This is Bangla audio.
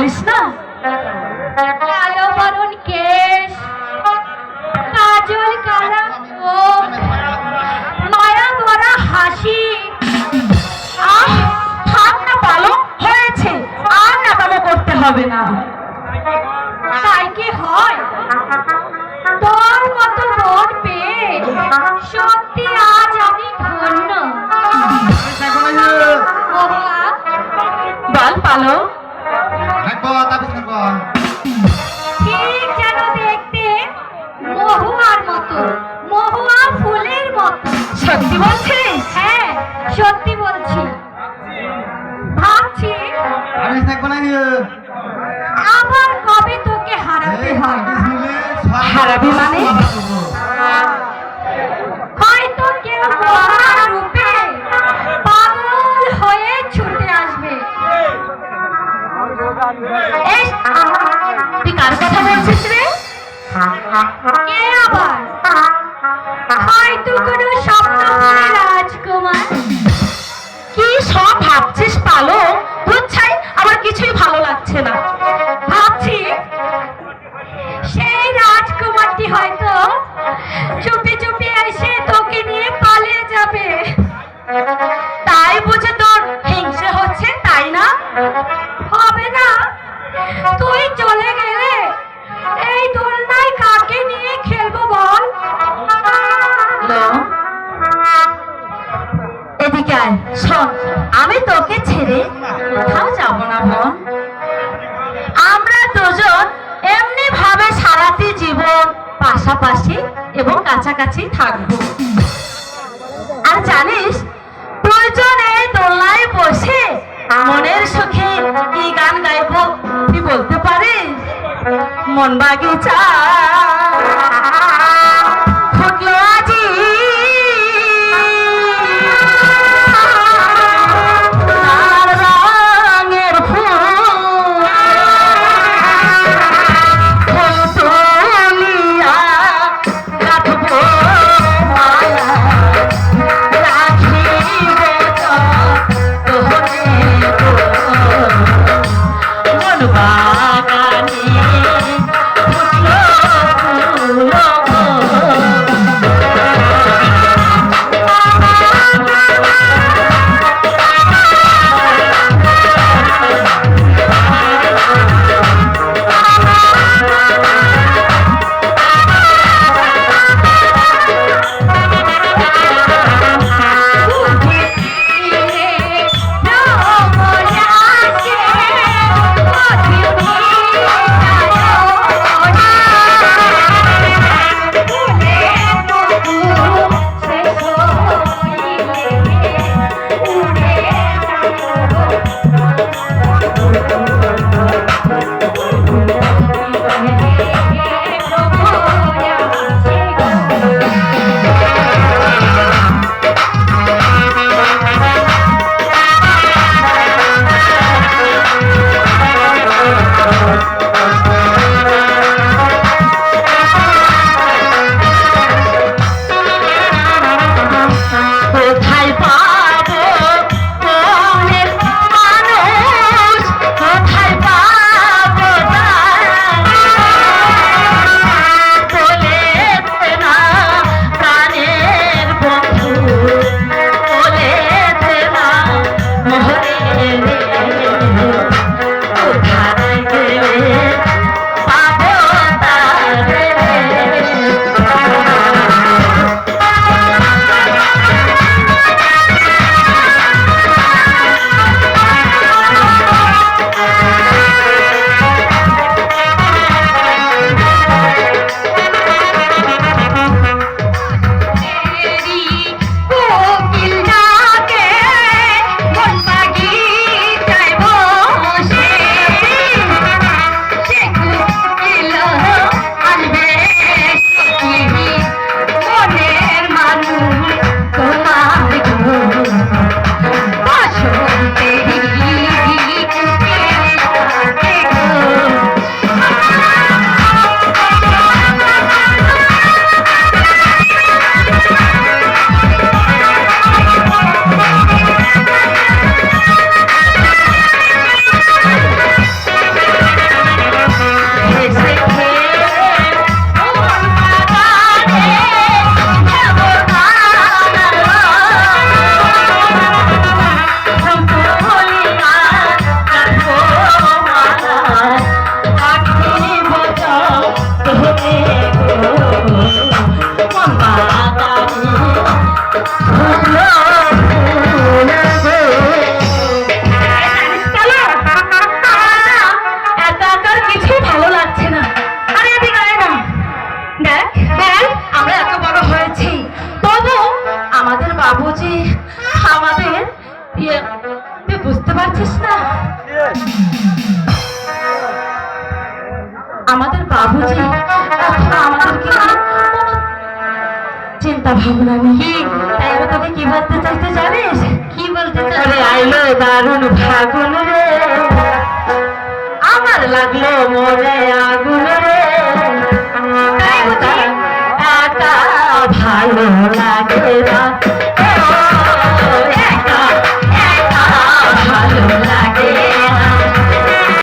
বলিস না? কালো বরণ কেশ, কাজল কালা চোখ, মায়া ভরা হাসি। আহ, থাক না পালো, হয়েছে, আর নাকামো করতে হবে না। তাই কি হয়? তোর মতো বোন পেয়ে সত্যি আজ আমি ধন্য। মহুয়া, বল পালো। ঠিক যেন দেখতে মহুয়ার মতো, মহুয়া ফুলের মতো। সত্যি বলছিস? হ্যাঁ, সত্যি বলছি। ভাবছি আবার কবে তোকে হারাতে হয়। হারাবি মানে? হয়তো কেউ মহার রূপে পাগল হয়ে ছুটে আসবে। এই, তুই কার কথা বলছিস রে? কে আবার? হয়তো কোনো স্বপ্নপুরী রাজকুমার। কি সব ভাবছিস পালো? বুঝছাই, আমার কিছুই ভালো লাগছে না। ভাবছি সেই রাজকুমারটি হয়তো চুপি চুপি এসে তোকে নিয়ে পালিয়ে যাবে। তাই বুঝে তোর হিংসে হচ্ছে, তাই না? হবে না, তুই চলে গেলে এই দোলনায় কাকে নিয়ে খেলবো বল? লো, এদিকে আয়, শোন, আমি তোকে ছেড়ে কোথাও যাব না বোন। আমরা দুজন এমনি ভাবে সারাটি জীবন পাশাপাশি এবং কাছাকাছি থাকবো। আর জানিস, প্রয়োজন এই দোলনায় বসে মনের সুখে কি গান গাইবো তুই বলতে পারিস? মন বাগিচা ফুটলো আজি, লাল রঙের ফুল, ফুল তুলিয়া গাঁথবো মালা, রাখিব তোরে গো, মন বাগানে ফুটলো বাবুজি এখন আমাদেরকে কোনো চিন্তা ভাবনা নেই। তাই আমি তোকে কি বলতে চাইতে জানিস? কি বলতে আরে চাচ্ছ? আইলো দারুণ ফাগুন রে, আমার লাগলো মনে আগুন রে, তাই বুঝি? একা ভালো লাগে না।